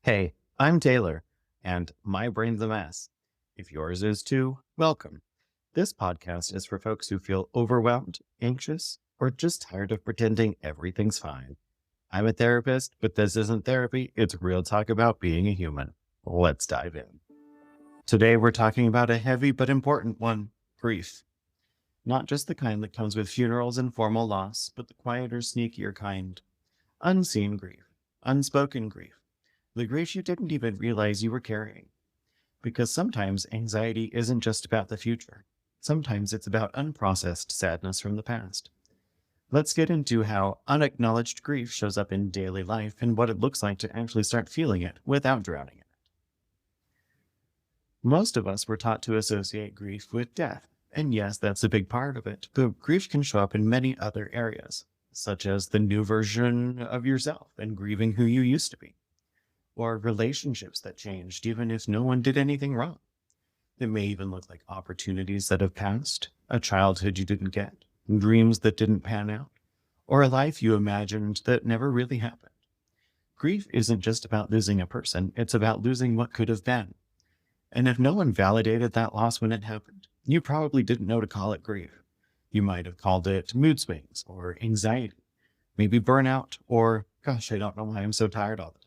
Hey, I'm Taylor, and my brain's a mess. If yours is too, welcome. This podcast is for folks who feel overwhelmed, anxious, or just tired of pretending everything's fine. I'm a therapist, but this isn't therapy, it's real talk about being a human. Let's dive in. Today, we're talking about a heavy but important one: grief. Not just the kind that comes with funerals and formal loss, but the quieter, sneakier kind. Unseen grief, unspoken grief, the grief you didn't even realize you were carrying. Because sometimes anxiety isn't just about the future. Sometimes it's about unprocessed sadness from the past. Let's get into how unacknowledged grief shows up in daily life and what it looks like to actually start feeling it without drowning in it. Most of us were taught to associate grief with death. And yes, that's a big part of it, but grief can show up in many other areas, such as the new version of yourself and grieving who you used to be, or relationships that changed even if no one did anything wrong. It may even look like opportunities that have passed, a childhood you didn't get, dreams that didn't pan out, or a life you imagined that never really happened. Grief isn't just about losing a person, it's about losing what could have been. And if no one validated that loss when it happened, you probably didn't know to call it grief. You might have called it mood swings or anxiety, maybe burnout, or gosh, I don't know why I'm so tired all the time.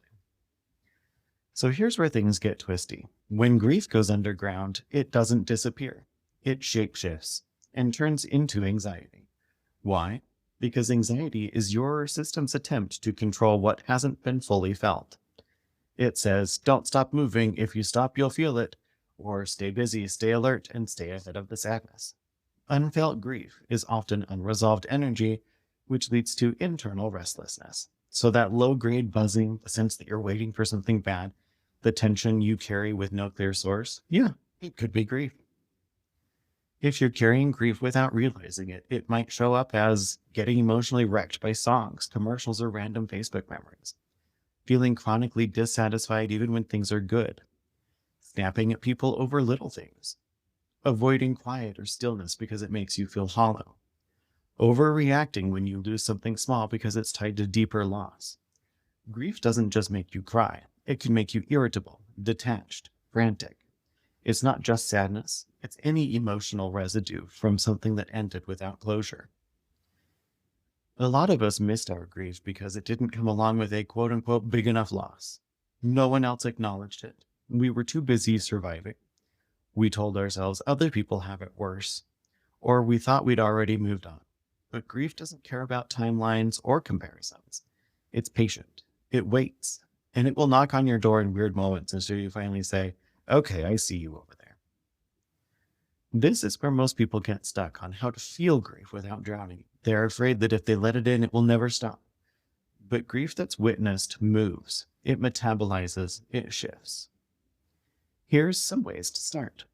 So here's where things get twisty. When grief goes underground, it doesn't disappear. It shapeshifts and turns into anxiety. Why? Because anxiety is your system's attempt to control what hasn't been fully felt. It says, don't stop moving. If you stop, you'll feel it. Or stay busy, stay alert, and stay ahead of the sadness. Unfelt grief is often unresolved energy, which leads to internal restlessness. So that low-grade buzzing, the sense that you're waiting for something bad, the tension you carry with no clear source, yeah, it could be grief. If you're carrying grief without realizing it, it might show up as getting emotionally wrecked by songs, commercials, or random Facebook memories, feeling chronically dissatisfied even when things are good, snapping at people over little things, avoiding quiet or stillness because it makes you feel hollow, overreacting when you lose something small because it's tied to deeper loss. Grief doesn't just make you cry. It can make you irritable, detached, frantic. It's not just sadness. It's any emotional residue from something that ended without closure. A lot of us missed our grief because it didn't come along with a quote-unquote big enough loss. No one else acknowledged it. We were too busy surviving. We told ourselves other people have it worse, or we thought we'd already moved on. But grief doesn't care about timelines or comparisons. It's patient. It waits. And it will knock on your door in weird moments until you finally say, okay, I see you over there. This is where most people get stuck on how to feel grief without drowning. They're afraid that if they let it in, it will never stop. But grief that's witnessed moves. It metabolizes. It shifts. Here's some ways to start.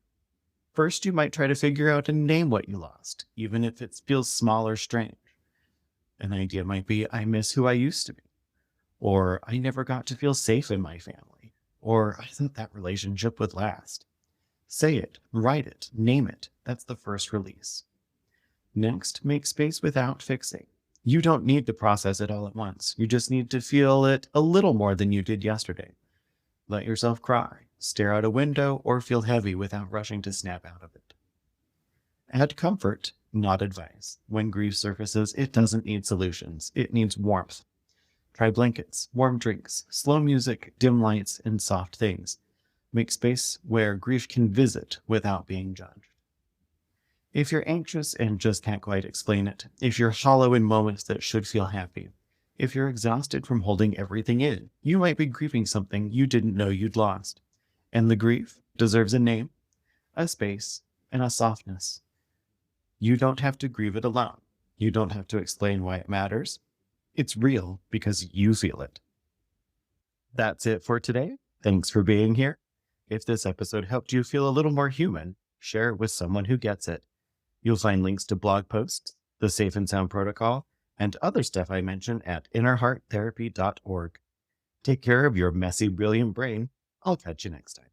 First, you might try to figure out and name what you lost, even if it feels small or strange. An idea might be, I miss who I used to be. Or I never got to feel safe in my family. Or I thought that relationship would last. Say it, write it, name it. That's the first release. Next, make space without fixing. You don't need to process it all at once. You just need to feel it a little more than you did yesterday. Let yourself cry, stare out a window, or feel heavy without rushing to snap out of it. Add comfort, not advice. When grief surfaces, it doesn't need solutions. It needs warmth. Try blankets, warm drinks, slow music, dim lights, and soft things. Make space where grief can visit without being judged. If you're anxious and just can't quite explain it, if you're hollow in moments that should feel happy, if you're exhausted from holding everything in, you might be grieving something you didn't know you'd lost. And the grief deserves a name, a space, and a softness. You don't have to grieve it alone. You don't have to explain why it matters. It's real because you feel it. That's it for today. Thanks for being here. If this episode helped you feel a little more human, share it with someone who gets it. You'll find links to blog posts, the Safe and Sound Protocol, and other stuff I mentioned at innerhearttherapy.org. Take care of your messy, brilliant brain. I'll catch you next time.